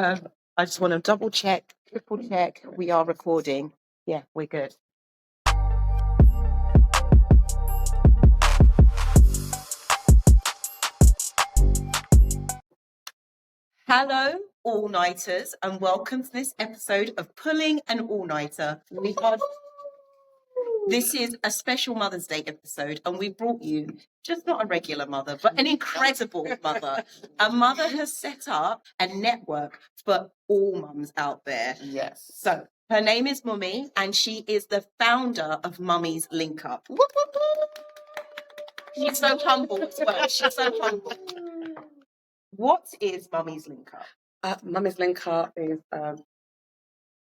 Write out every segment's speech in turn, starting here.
I just want to double check, triple check. We are recording. Yeah, we're good. Hello, all-nighters, and welcome to this episode of Pulling an All-Nighter. This is a special Mother's Day episode, and we brought you just not a regular mother, but an incredible mother. A mother has set up a network for all mums out there. Yes. So her name is Mummy, and she is the founder of Mummies Linkup. She's so humble as well. She's so humble. What is Mummies Linkup? Mummies Linkup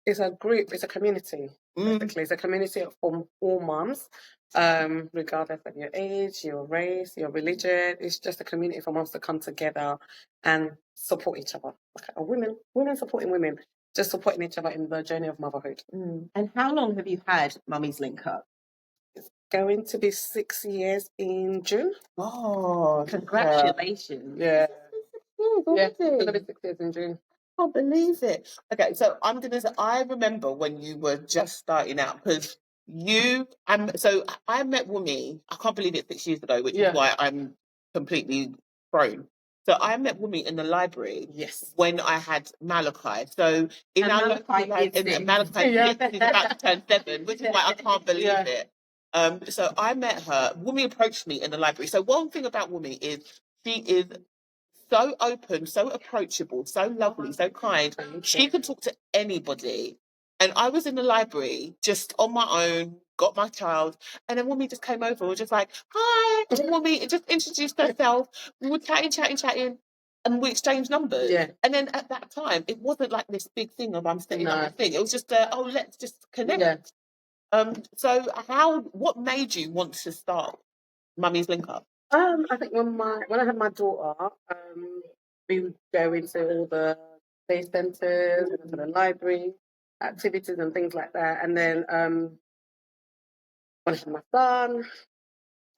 is a group, it's a community, basically. It's a community of all mums, regardless of your age, your race, your religion. It's just a community for mums to come together and support each other. Like women supporting women, just supporting each other in the journey of motherhood. And how long have you had Mummies Linkup? It's going to be 6 years in June. Oh, congratulations. Yeah. Yeah, it's going to be 6 years in June. I can't believe it. Okay, so I'm going to say, I remember when you were just starting out, because so I met Wunmi, I can't believe it's 6 years ago, which is why I'm completely thrown. So I met Wunmi in the library when I had Malachi. So in our local library, Malachi is about to turn 7, which is why I can't believe it. So I met her. Wunmi approached me in the library. So one thing about Wunmi is she is so open, so approachable, so lovely, so kind. She can talk to anybody. And I was in the library just on my own, got my child, and then Wunmi just came over and was just like, hi. And Wunmi just introduced herself. We were chatting, and we exchanged numbers. Yeah. And then at that time, it wasn't like this big thing of I'm setting up a thing. It was just, let's just connect. Yeah. So what made you want to start Mummies Linkup? I think when I had my daughter, we would go into all the day centres, into the library, activities and things like that. And then when I had my son,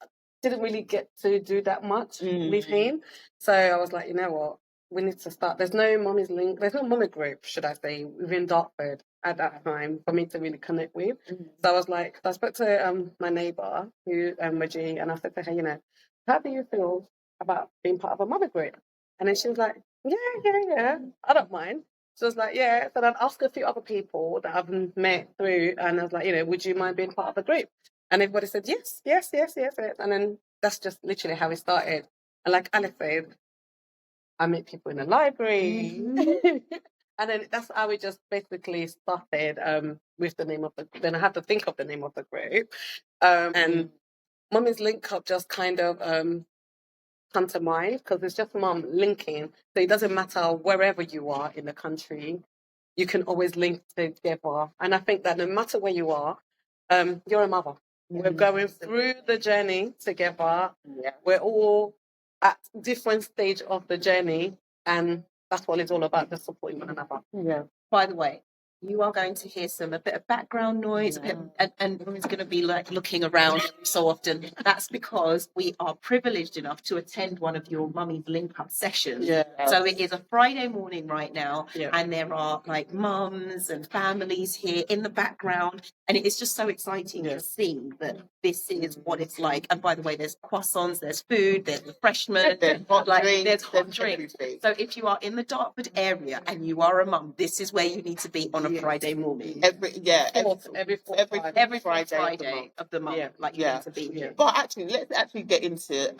I didn't really get to do that much with him. So I was like, you know what, we need to start. There's no Mummies Link, there's no mummy group, should I say, within Dartford at that time for me to really connect with. So I was like, I spoke to my neighbour, Reggie, and I said to her, you know, how do you feel about being part of a mother group? And then she was like, yeah, I don't mind. She was like, yeah. So I'd ask a few other people that I've met through, and I was like, you know, would you mind being part of the group? And everybody said, yes. And then that's just literally how it started. And like Alex said, I meet people in the library. And then that's how we just basically started with the name of the, then I had to think of the name of the group. And Mummies Linkup just kind of come to mind because it's just mum linking. So it doesn't matter wherever you are in the country, you can always link together. And I think that no matter where you are, you're a mother. We're going through the journey together. Yeah. We're all at different stage of the journey, and that's what it's all about, just supporting one another. Yeah. By the way, you are going to hear a bit of background noise, and it's going to be like looking around so often. That's because we are privileged enough to attend one of your Mummies Link-Up sessions. Yeah. So it is a Friday morning right now, and there are like mums and families here in the background, and it is just so exciting to see that this is what it's like. And by the way, there's croissants, there's food, there's refreshment, there's hot drinks. So if you are in the Dartford area and you are a mum, this is where you need to be on a Friday morning. Every Friday of the month, like you need to be here. But actually, let's actually get into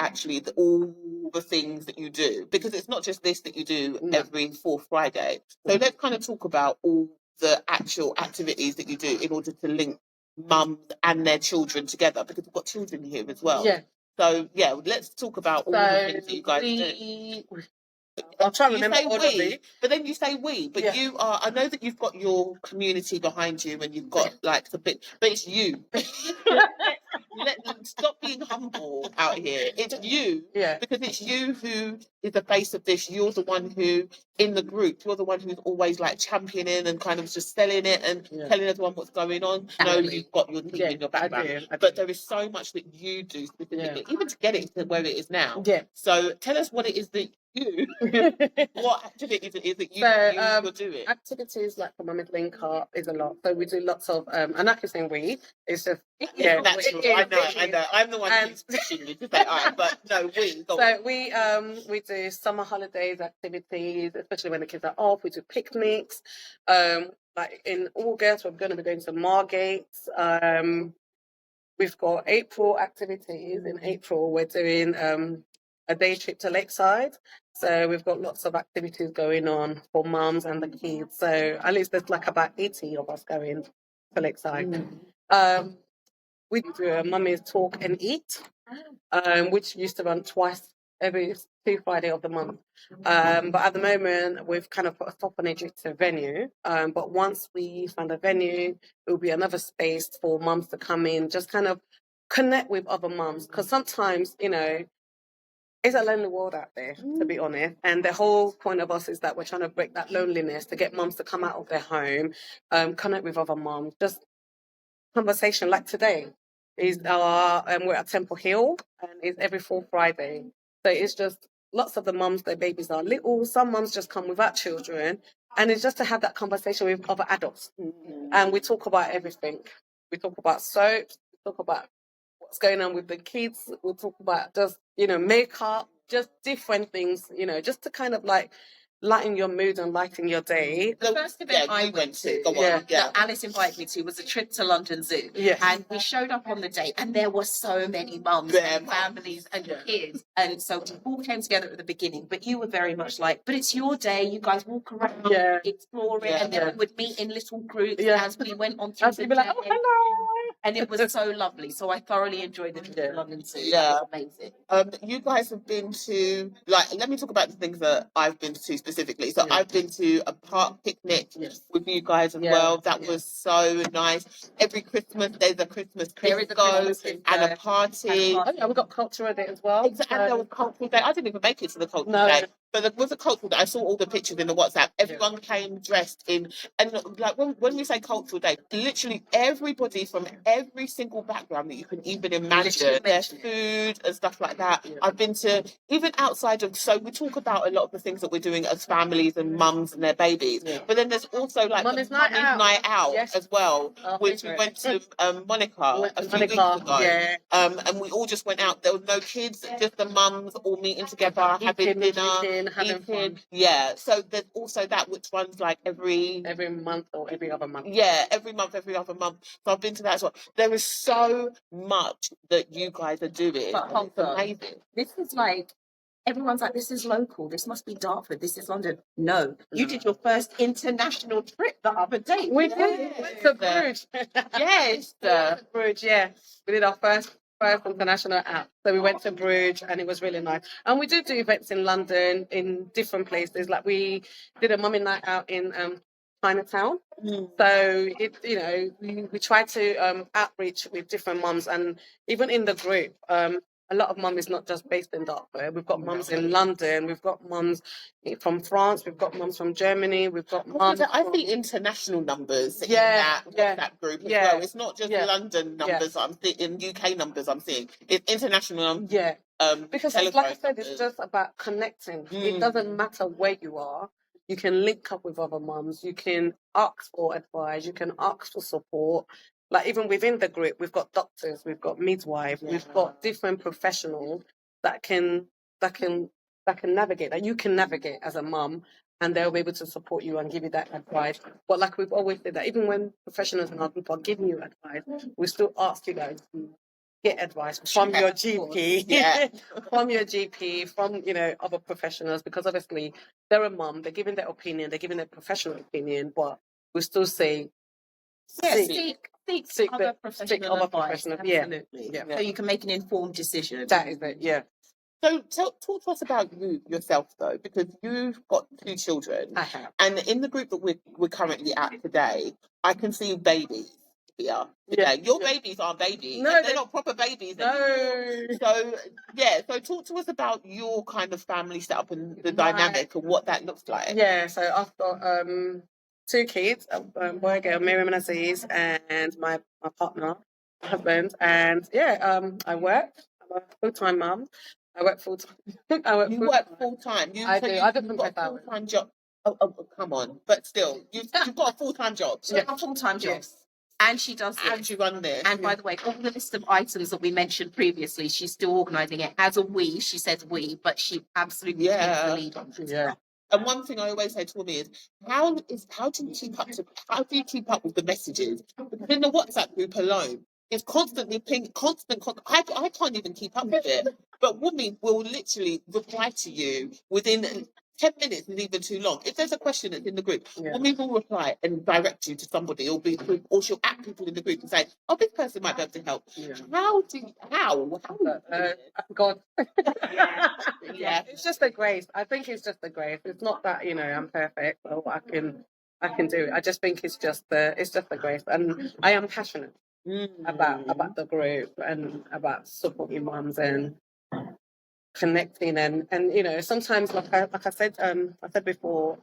all the things that you do, because it's not just this that you do every fourth Friday. So let's kind of talk about all the actual activities that you do in order to link mums and their children together, because we've got children here as well. Yeah. So let's talk about all the things that you guys do. I'll try to remember we, but then you say we, but you are, I know that you've got your community behind you and you've got like the bit, but it's you. Stop being humble out here. It's you, because it's you who is the face of this. You're the one who, in the group, you're the one who's always like championing and kind of just selling it and telling everyone what's going on. I know you've got your team in your background, but there is so much that you do specifically, even to get it to where it is now. Yeah. So tell us what it is that you, what activities it is that you're doing. Activities like for Mummy's Linkup is a lot. So we do lots of, and I can say we, it's just, natural. I know. I'm the one who's pushing you to say, all right, but no, we do summer holidays activities, especially when the kids are off. We do picnics. Like in August, we're going to be going to Margate. We've got April activities. In April, we're doing a day trip to Lakeside. So we've got lots of activities going on for mums and the kids. So at least there's like about 80 of us going to Lakeside. We do a Mummy's Talk and Eat, which used to run twice every 2 Friday of the month. But at the moment, we've kind of put a stop on it due to venue. But once we find a venue, it will be another space for mums to come in, just kind of connect with other mums. Because sometimes, you know, it's a lonely world out there, to be honest. And the whole point of us is that we're trying to break that loneliness to get mums to come out of their home, connect with other mums, just conversation like today is we're at Temple Hill and it's every 4th Friday. So it's just lots of the mums, their babies are little. Some mums just come without children, and it's just to have that conversation with other adults. And we talk about everything. We talk about soaps. We talk about what's going on with the kids. We'll talk about just, you know, makeup, just different things, you know, just to kind of like lighten your mood and lighten your day. The first event I went to, that Alice invited me to, was a trip to London Zoo. Yeah. And we showed up on the day, and there were so many mums and families and kids. And so we all came together at the beginning, but you were very much like, but it's your day, you guys walk around, explore it, and then we would meet in little groups as we went on through the day. Like, oh, hello. And it was so lovely. So I thoroughly enjoyed the trip to London Zoo. Yeah. That was amazing. You guys have been to, like, let me talk about the things that I've been to specifically. So I've been to a park picnic with you guys as well. That was so nice. Every Christmas there's a Christmas disco and a party. Oh, yeah, we've got cultural day as well. Exactly. And there was cultural day. I didn't even make it to the cultural day. But there was a cultural day. I saw all the pictures in the WhatsApp. Everyone came dressed in, and like when we say cultural day, literally everybody from every single background that you can even imagine, their food and stuff like that. I've been to, even outside of, so we talk about a lot of the things that we're doing as families and mums and their babies, but then there's also like Mummy's night out as well, which we went to Monica a few weeks ago, and we all just went out. There was no kids, just the mums all meeting together, having dinner, having fun. Yeah, so there's also that which runs like every month or every other month. Yeah, every other month. So I've been to that as well. There is so much that you guys are doing. But it's amazing. This is like, everyone's like, this is local, this must be Dartford, this is London. No, you did your first international trip the other day. We did. To Bruges. Yes. Bruges, yeah. We did our first international app. So we went to Bruges and it was really nice. And we do events in London, in different places. Like we did a Mummy night out in Chinatown. So it, you know, we try to outreach with different mums, and even in the group, a lot of mums is not just based in Dartford. We've got mums in London. We've got mums from France. We've got mums from Germany. We've got mums. I think international numbers in that group as well. It's not just London numbers. I'm in UK numbers. I'm seeing it's international numbers. Yeah. Because like I said, it's just about connecting. It doesn't matter where you are. You can link up with other mums. You can ask for advice. You can ask for support. Like even within the group, we've got doctors, we've got midwives, we've got different professionals that can navigate, that you can navigate as a mum, and they'll be able to support you and give you that advice. But like we've always said, that even when professionals and other people are giving you advice, we still ask you guys to get advice from your GP, from your GP, from, you know, other professionals, because obviously they're a mum, they're giving their opinion, they're giving their professional opinion, but we still say seek other professional advice. Absolutely. Yeah. So you can make an informed decision. That is it, yeah. So talk to us about you yourself, though, because you've got 2 children. I have. And in the group that we're currently at today, I can see babies. here today. Your babies aren't babies. No, they're not proper babies anymore. So so talk to us about your kind of family setup and the dynamic and what that looks like. Yeah, so I've got 2 kids, a boy, girl, Miriam and Aziz, and my partner, my husband, and I work. I'm a full-time mum. I work full-time. You work full-time? I do. I don't got a full-time job. Oh, come on. But still, you've got a full-time job. She's got a full-time job. Yes. And she does this. And you run this. And by the way, all the list of items that we mentioned previously, she's still organising it as a we. She says we, but she absolutely takes the lead on this. Yeah. And one thing I always say to me is how do you keep up with the messages? Because in the WhatsApp group alone, it's constantly constant. I can't even keep up with it. But Wunmi will literally reply to you within 10 minutes is even too long. If there's a question that's in the group, Wunmi will reply and direct you to somebody, or she'll at people in the group and say, "Oh, this person might be able to help." How? God. It's just a grace. I think it's just a grace. It's not that I'm perfect or I can do it. I just think it's just a grace, and I am passionate about the group and about supporting mums and connecting and sometimes like I said before,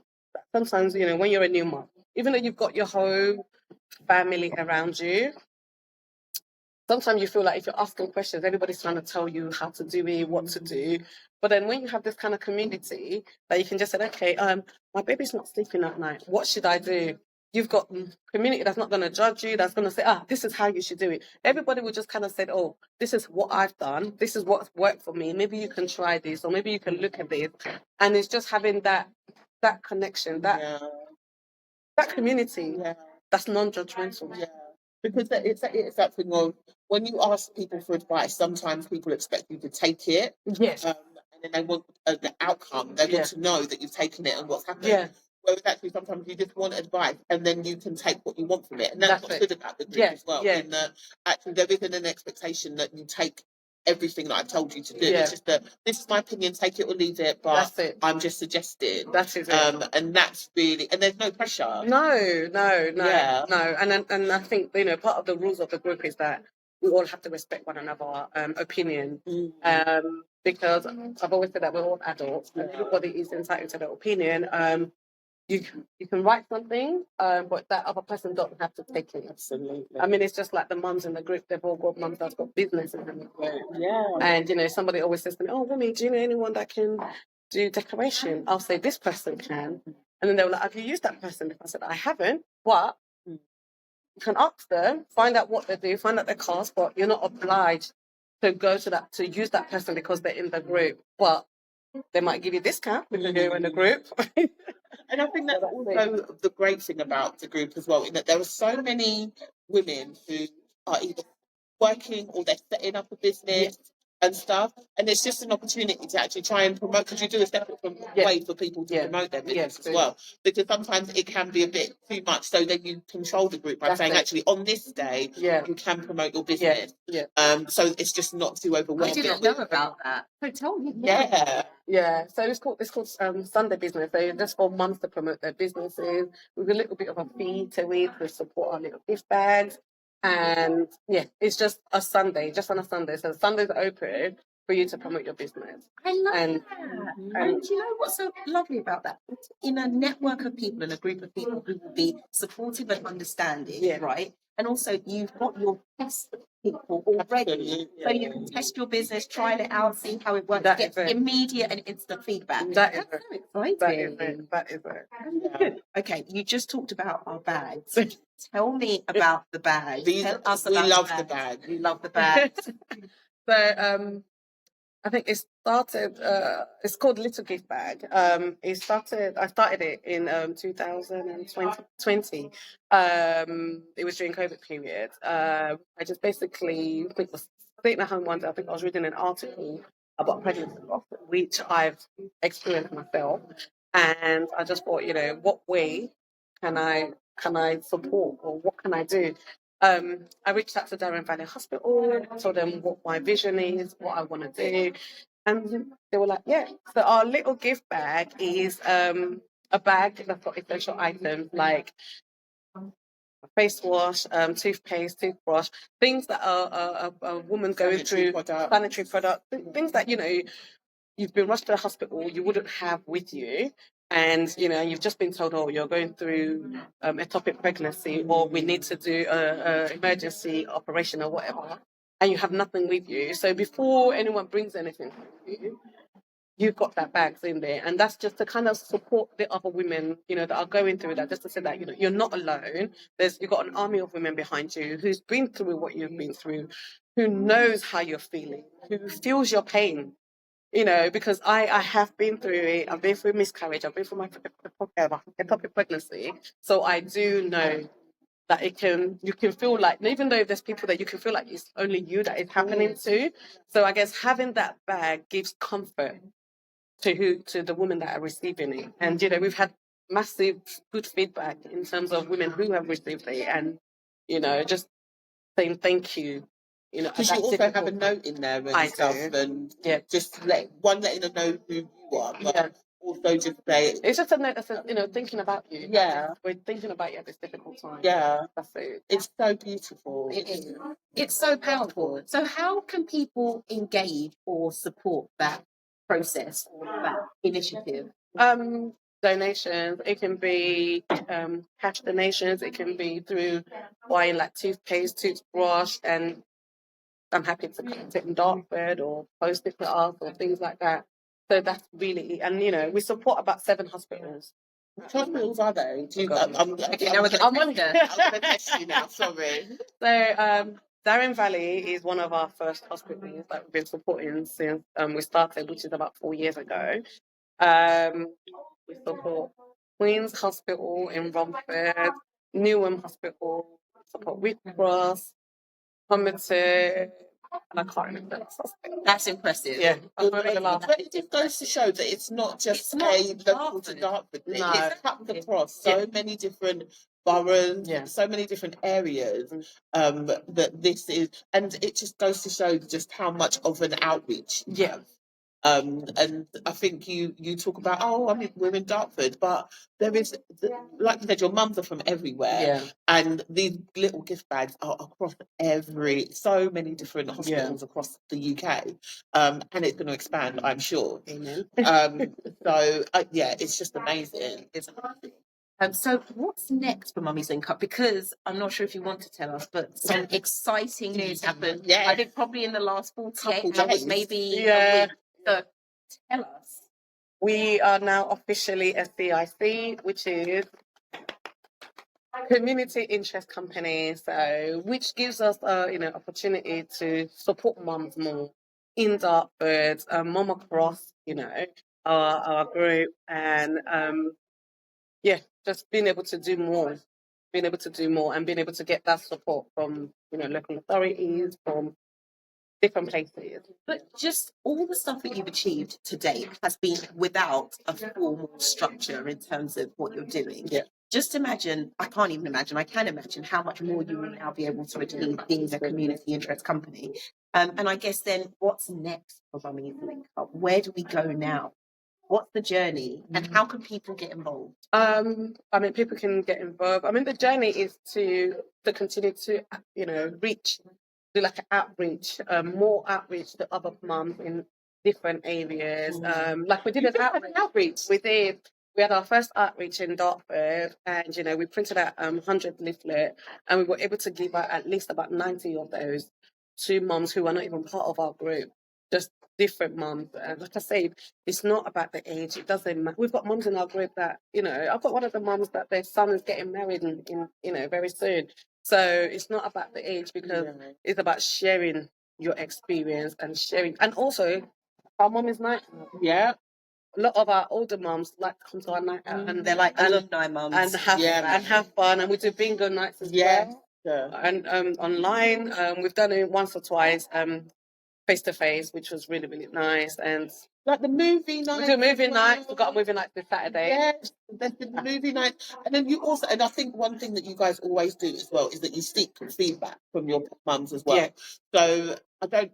sometimes when you're a new mom, even though you've got your whole family around you, sometimes you feel like if you're asking questions, everybody's trying to tell you how to do it, what to do. But then when you have this kind of community that you can just say, okay, my baby's not sleeping at night, what should I do? You've got community that's not going to judge you, that's going to say, this is how you should do it. Everybody will just kind of say, oh, this is what I've done. This is what's worked for me. Maybe you can try this, or maybe you can look at this. And it's just having that connection, that community that's non-judgmental. Yeah. Because it's that thing of when you ask people for advice, sometimes people expect you to take it. Yes. And then they want the outcome. They want to know that you've taken it and what's happened. Yeah. Whereas actually sometimes you just want advice and then you can take what you want from it. And that's what's good about the group as well. Yeah. In that actually there isn't an expectation that you take everything that I've told you to do. It's just that this is my opinion, take it or leave it, but I'm just suggesting. That's it. And that's really, and there's no pressure. No. And I think, part of the rules of the group is that we all have to respect one another's opinion. Because I've always said that we're all adults and everybody is entitled to their opinion. You can write something, but that other person doesn't have to take it. Absolutely. I mean, it's just like the mums in the group. They've all got mums that's got businesses in the group. Yeah. And somebody always says to me, "Oh, Wunmi, do you know anyone that can do decoration?" I'll say this person can, and then they're like, "Have you used that person?" I said, "I haven't, but you can ask them, find out what they do, find out their cost, but you're not obliged to go to use that person because they're in the group, but they might give you a discount because you're in the group." And I think that's also the great thing about the group as well, in that there are so many women who are either working or they're setting up a business and stuff. And it's just an opportunity to actually try and promote, because you do a separate way for people to promote their business as well. Because sometimes it can be a bit too much. So then you control the group by saying, actually, on this day, you can promote your business. So it's just not too overwhelming. I didn't know about that. So tell me. Yeah. So it's called Sunday Business. So just for mums to promote their businesses with a little bit of a fee to it to support our little gift bags. And it's just a Sunday, just on a Sunday. So Sundays are open for you to promote your business. I love that. And do you know what's so lovely about that? In a network of people, in a group of people who will be supportive and understanding, right? And also you've got your test people already. So you can test your business, try it out, see how it works, get immediate and instant feedback. That's so exciting. That is it. Okay, you just talked about our bags. Tell me about the bags. We love the bags. We love the bags. So I think it started. It's called Little Gift Bag. I started it in 2020. It was during COVID period. I just basically was sitting at home one day. I think I was reading an article about pregnancy loss, which I've experienced myself, and I just thought, what way can I support, or what can I do? I reached out to Darren Valley Hospital, told them what my vision is, what I want to do. And they were like, So our little gift bag is a bag that's got essential items like face wash, toothpaste, toothbrush, things that are a woman going through, sanitary product, things that, you've been rushed to the hospital, you wouldn't have with you. And, you've just been told, oh, you're going through ectopic pregnancy, or we need to do a emergency operation or whatever, and you have nothing with you. So before anyone brings anything to you, you've got that bags in there. And that's just to kind of support the other women, that are going through that, just to say that, you're not alone. You've got an army of women behind you who's been through what you've been through, who knows how you're feeling, who feels your pain. Because I have been through it. I've been through miscarriage. I've been through my ectopic pregnancy. So I do know that you can feel like, even though there's people that you can feel like it's only you that it's happening to. So I guess having that bag gives comfort to the women that are receiving it. And, we've had massive good feedback in terms of women who have received it, and, just saying thank you. Because you also have a note in there and stuff, and just letting them know who you are, but also just say it's just a note that says, thinking about you. Yeah, we're thinking about you at this difficult time. Yeah, that's it. It's so beautiful. It is. It's so powerful. So, how can people engage or support that process or that initiative? Donations. It can be cash donations. It can be through buying like toothpaste, toothbrush, and I'm happy to collect it in Dartford or post it to us or things like that. So that's really, and we support about 7 hospitals. Which hospitals are they? I'm going to test you now. Sorry. So Darren Valley is one of our first hospitals that we've been supporting since we started, which is about 4 years ago. We support Queen's Hospital in Romford, Newham Hospital, support Whitcross, Homerton, and I can't remember the hospital. That's impressive. Yeah. But it just goes to show that it's not just a local to Dartford. No. It's cut across so many different boroughs, so many different areas, that this is, and it just goes to show just how much of an outreach you have. And I think you talk about, we're in Dartford, but there is, like you said, your mums are from everywhere, and these little gift bags are across so many different hospitals across the UK, and it's going to expand, I'm sure. Amen. So it's just amazing. It's amazing. So what's next for Mummies Linkup? Because I'm not sure if you want to tell us, but some exciting news happened. Yeah. I think probably in the last 48 hours, maybe a week. So tell us. We are now officially a CIC, which is Community Interest Company. So, which gives us, opportunity to support mums more in Dartford, Mumm across, our group, and just being able to do more, and being able to get that support from, local authorities, from different places. But just all the stuff that you've achieved to date has been without a formal structure in terms of what you're doing. Yeah. Just imagine, I can't even imagine, I can imagine how much more you will now be able to achieve being a community interest company. And I guess then what's next for Mummies Linkup? Where do we go now? What's the journey, and how can people get involved? People can get involved. The journey is to continue to, do like an outreach, more outreach to other mums in different areas. Like we did an outreach. We had our first outreach in Dartford, and we printed out 100 leaflet, and we were able to give out at least about 90 of those to mums who are not even part of our group, just different mums. And like I said, it's not about the age. It doesn't matter. We've got mums in our group that, I've got one of the mums that their son is getting married in very soon. So it's not about the age, because it's about sharing your experience and sharing. And also, our Mummy's night. Yeah. A lot of our older mums like to come to our night out, and they're like alumni mums, and have fun. And we do bingo nights as well. Yeah. And online, we've done it once or twice. face to face, which was really, really nice. And like the movie night. we do movie nights. We've got a movie night this Saturday. Yes, there's been the movie night. And then you also, and I think one thing that you guys always do as well is that you seek feedback from your mums as well. Yeah. So I can't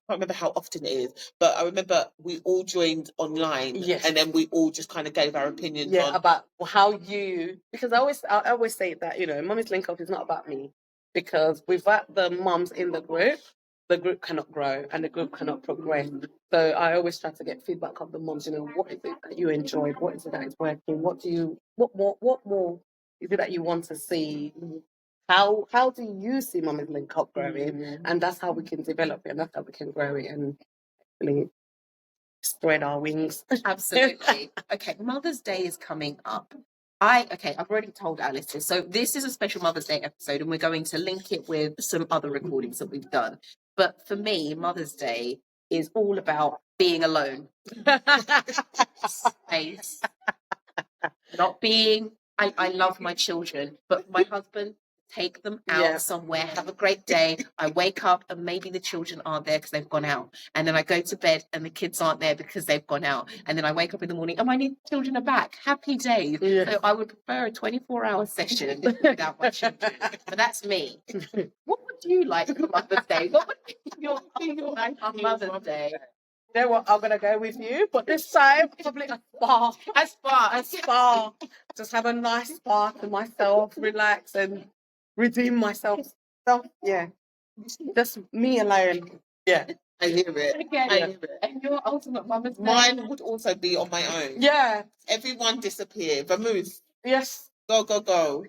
remember how often it is, but I remember we all joined online. Yes. And then we all just kind of gave our opinions on about how you, because I always say that, Mummy's Linkup is not about me, because without the mums in the group cannot grow and the group cannot progress. So I always try to get feedback of the mums, what is it that you enjoyed? What is it that is working? What more is it that you want to see? How do you see Mummy's Linkup growing? And that's how we can develop it, and that's how we can grow it and really spread our wings. Absolutely. Okay, Mother's Day is coming up. I've already told our listeners. So this is a special Mother's Day episode, and we're going to link it with some other recordings that we've done. But for me, Mother's Day is all about being alone. Space. Not being, I love my children, but my husband, take them out somewhere, have a great day. I wake up and maybe the children aren't there because they've gone out. And then I go to bed and the kids aren't there because they've gone out. And then I wake up in the morning and my children are back. Happy days. Yeah. So I would prefer a 24-hour session without my children. But that's me. What would you like for Mother's Day? What would you like on Mother's Day? You know what? I'm gonna go with you, but this time probably a spa. A spa. Just have a nice spa to myself, relax and redeem myself. Yeah. Just me alone. Yeah. I hear it. Again, I hear it. And your ultimate Mother's Day? Mine would also be on my own. Yeah. Everyone disappear. Vamoose. Yes. Go.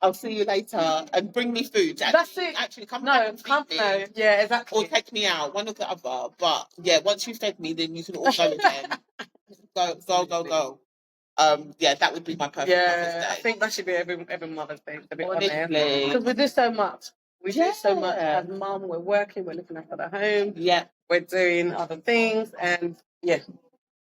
I'll see you later and bring me food. That's it. Actually, come No. Yeah, exactly. Or take me out, one or the other. But yeah, once you've fed me, then you can all go again. Go. Yeah, that would be my perfect Mother's Day. I think that should be every Mother's Day. Honestly. Because we do so much. We do so much as mum. We're working, we're looking after the home. Yeah. We're doing other things, and yeah,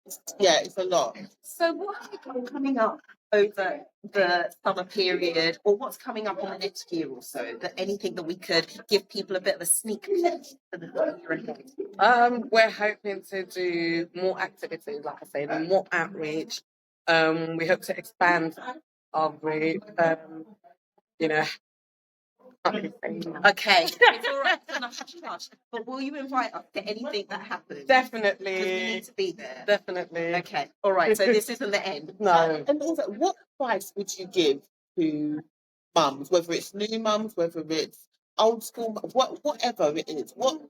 it's a lot. So what have you got coming up over the summer period, or what's coming up in the next year or so? That anything that we could give people a bit of a sneak peek for the year ahead? We're hoping to do more activities, like I said, more outreach. We hope to expand our group. Okay, it's all right. It's enough hush. But will you invite us to anything that happens? Definitely. Because we need to be there. Definitely. Okay. All right. So this isn't the end. No. And also, what advice would you give to mums, whether it's new mums, whether it's old school, whatever it is? What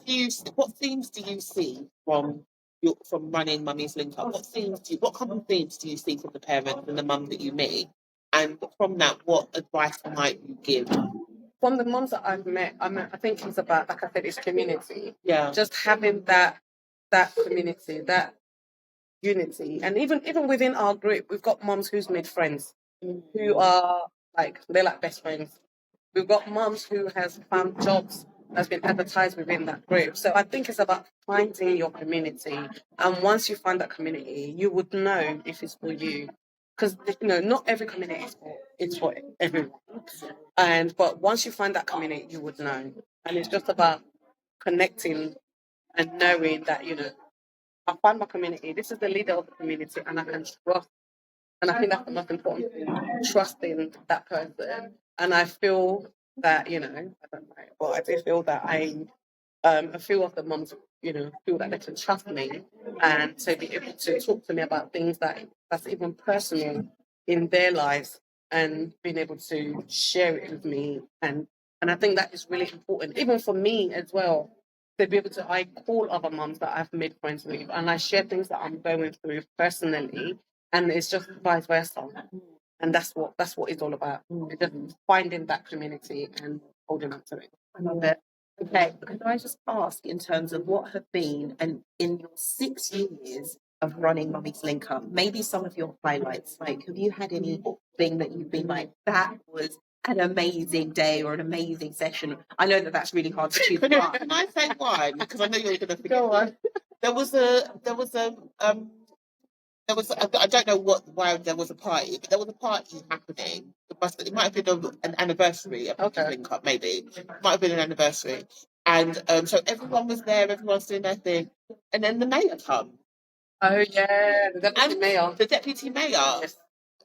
themes do you see from running Mummy's Linkup? What common themes do you see from the parents and the mum that you meet? And from that, what advice might you give? From the mums that I've met, I think it's about, like I said, it's community. Yeah. Just having that community, that unity. And even within our group, we've got mums who's made friends, who are they're like best friends. We've got mums who has found jobs that's been advertised within that group. So I think it's about finding your community. And once you find that community, you would know if it's for you. Because not every community is for everyone, but once you find that community, you would know, and it's just about connecting and knowing that I find my community. This is the leader of the community, and I can trust. And I think that's the most important thing: trusting that person. And I feel that I don't know, but I do feel that a few of the mums, feel that they can trust me and to be able to talk to me about things that's even personal in their lives, and being able to share it with me. And I think that is really important, even for me as well, to be able to, I call other mums that I've made friends with, and I share things that I'm going through personally, and it's just vice versa. And that's what it's all about. It's just finding that community and holding on to it. I love it. Okay, can I just ask, in terms of what have been, and in your 6 years of running Mummy's Linkup, maybe some of your highlights, have you had anything that you've been like, that was an amazing day or an amazing session? I know that that's really hard to choose. Can I say one? Because I know you're going to forget. Go on. There was I don't know why there was a party, but there was a party happening. It might have been an anniversary of Link Up, maybe. It might have been an anniversary. And so everyone was there, everyone's doing their thing. And then the mayor come. Oh, yeah, the deputy mayor. The deputy mayor Yes.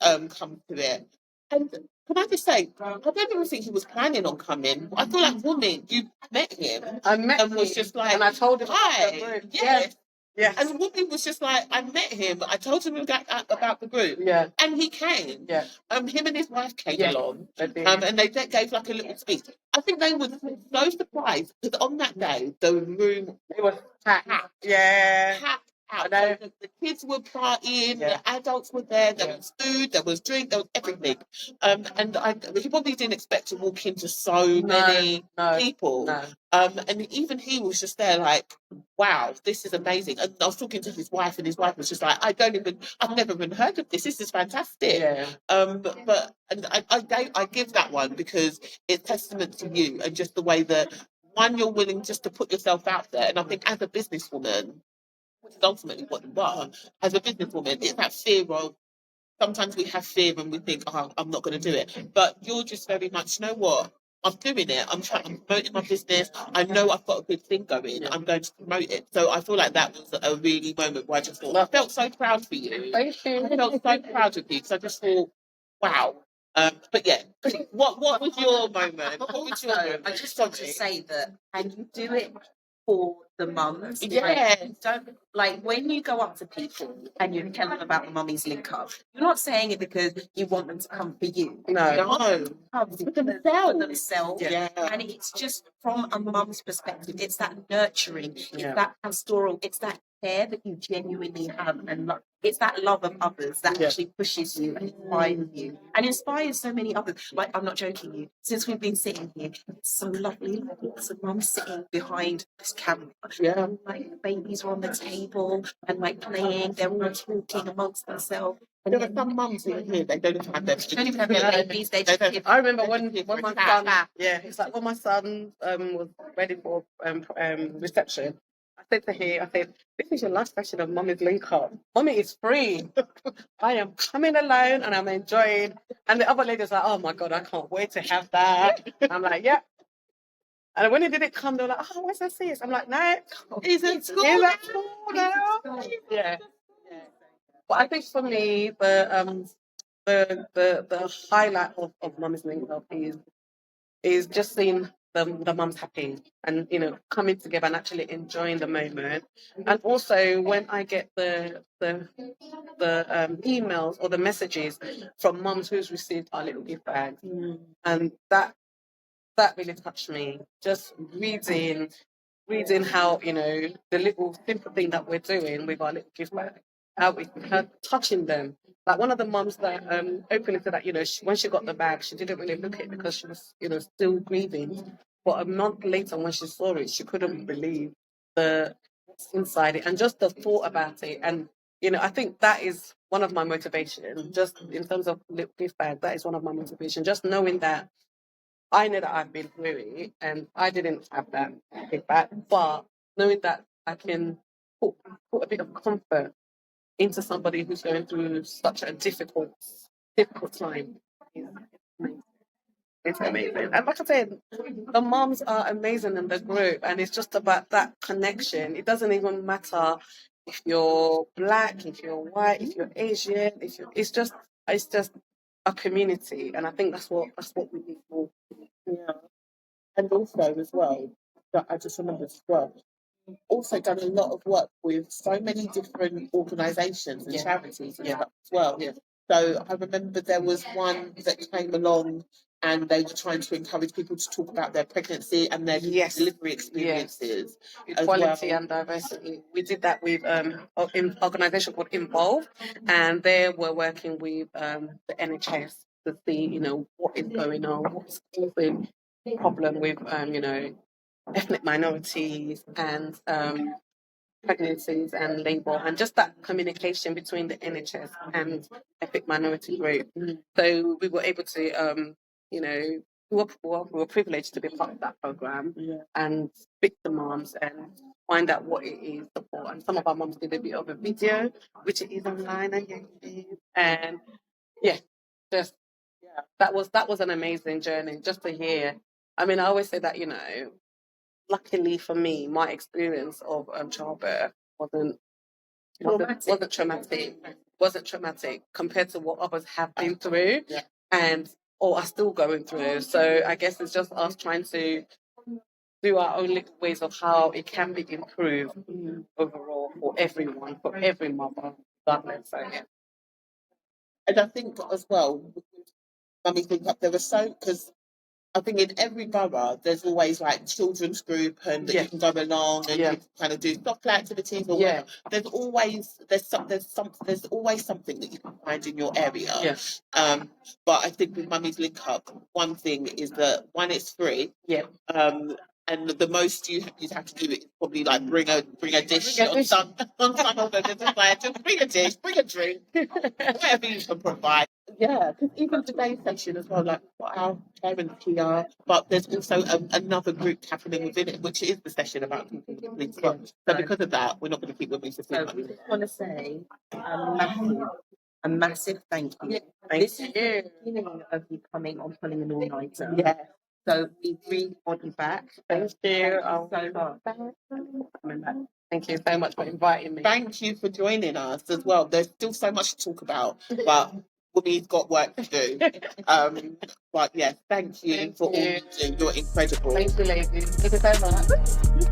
come to it. And can I just say, I don't even think he was planning on coming. I feel like, woman, you met him. I met him. And was just like, and I told him hi. Yes. Yes. And woman was just like, I met him. I told him about the group. Yeah. And he came. Yeah. Him and his wife came Yeah. along. And they gave like a little speech. I think they were so surprised because on that day, the room was packed. Yeah. Packed out. I know. So the kids were partying, the adults were there, there was food, there was drink, there was everything. And he probably didn't expect to walk into so many people. No. And even he was just there like, wow, this is amazing. And I was talking to his wife, and his wife was just like, I've never even heard of this. This is fantastic. Yeah. But I give that one because it's testament to you and just the way that one, you're willing just to put yourself out there. And I think as a businesswoman, which is ultimately what you are, as a businesswoman, it's that fear of, sometimes we have fear and we think, oh, I'm not going to do it. But you're just very much, you know what? I'm doing it. I'm promoting my business. I know I've got a good thing going. I'm going to promote it. So I feel like that was a really moment where I just thought, I felt so proud for you. Thank you. I felt so proud of you because I just thought, wow. But yeah, what was your moment? What was your moment? I just want to say that, and you do it for the mums. Yeah. Don't, like, when you go up to people and you tell them about the Mummies Linkup, you're not saying it because you want them to come for you. No. For themselves. Yeah. And it's just from a mum's perspective, it's that nurturing, it's that pastoral, it's that care that you genuinely have, and it's that love of others that actually pushes you and inspires you and inspires so many others. Like, I'm not joking you, since we've been sitting here, it's so lovely, lots of mums sitting behind this camera, like the babies are on the table and like playing, they're all talking amongst themselves. And there are some mums who are here, they don't even have their babies. I remember when my son, it's like when my son was ready for reception, I said to him, this is your last session of Mummy's Linkup. Mummy is free. I am coming alone and I'm enjoying. And the other lady's like, oh my God, I can't wait to have that. I'm like, yeah. And when it didn't come, they were like, oh, where's that sis? I'm like, no. He's at school now. Yeah. But I think for me, the highlight of Mummy's Linkup is just seeing the mums happy and, you know, coming together and actually enjoying the moment. And also when I get the emails or the messages from mums who's received our little gift bags, and that really touched me. Just reading how, you know, the little simple thing that we're doing with our little gift bag, how touching them. Like one of the mums that openly said that, you know, when she got the bag, she didn't really look at it because she was, you know, still grieving. But a month later, when she saw it, she couldn't believe what's inside it and just the thought about it. And, you know, I think that is one of my motivations, just in terms of little gift bag, that is one of my motivations, just knowing that I know that I've been through it and I didn't have that gift bag, but knowing that I can put a bit of comfort into somebody who's going through such a difficult time. It's amazing. And like I said, the moms are amazing in the group, and it's just about that connection. It doesn't even matter if you're black, if you're white, if you're Asian, it's just a community, and I think that's what we need more. Yeah. And also as well, that I just remembered as well, also done a lot of work with so many different organisations and charities and stuff as well. Yeah. So I remember there was one that came along and they were trying to encourage people to talk about their pregnancy and their delivery experiences. Equality and diversity. We did that with an organisation called Involve, and they were working with the NHS to see, you know, what is going on, what's causing problem with, you know, ethnic minorities and pregnancies and labour, and just that communication between the NHS and ethnic minority group. So we were able to, you know, we were privileged to be part of that program and speak to moms and find out what it is support. And some of our moms did a bit of a video, which is online on YouTube. And that was an amazing journey just to hear. I mean, I always say that, you know, luckily for me, my experience of childbirth wasn't traumatic compared to what others have been through, and or are still going through. So I guess it's just us trying to do our own little ways of how it can be improved overall for everyone, for every mother, regardless. So yeah. And I think as well, Mummy Linkup, there was so, because I think in every borough there's always like children's group and that you can go along and you kind of do soft activities or whatever. There's always something that you can find in your area. But I think with Mummies Linkup, one thing is that one, it's free. And the most you'd have to do it is probably like bring a dish on some of them. Just like, just bring a dish, bring a drink, whatever you can provide. Yeah, because even today's session as well, like got our parents here, but there's also another group happening within it, which is the session about keeping siblings strong. So because of that, we're not going to keep women to So we just want to say a massive thank you. This is the beginning of you coming on pulling an all-nighter. Yeah. So we really want you back. Thank you. Thank you so much for inviting me. Thank you for joining us as well. There's still so much to talk about, but we've got work to do. But yeah, thank you for all you do. You're incredible. Thank you, ladies. Thank you so much.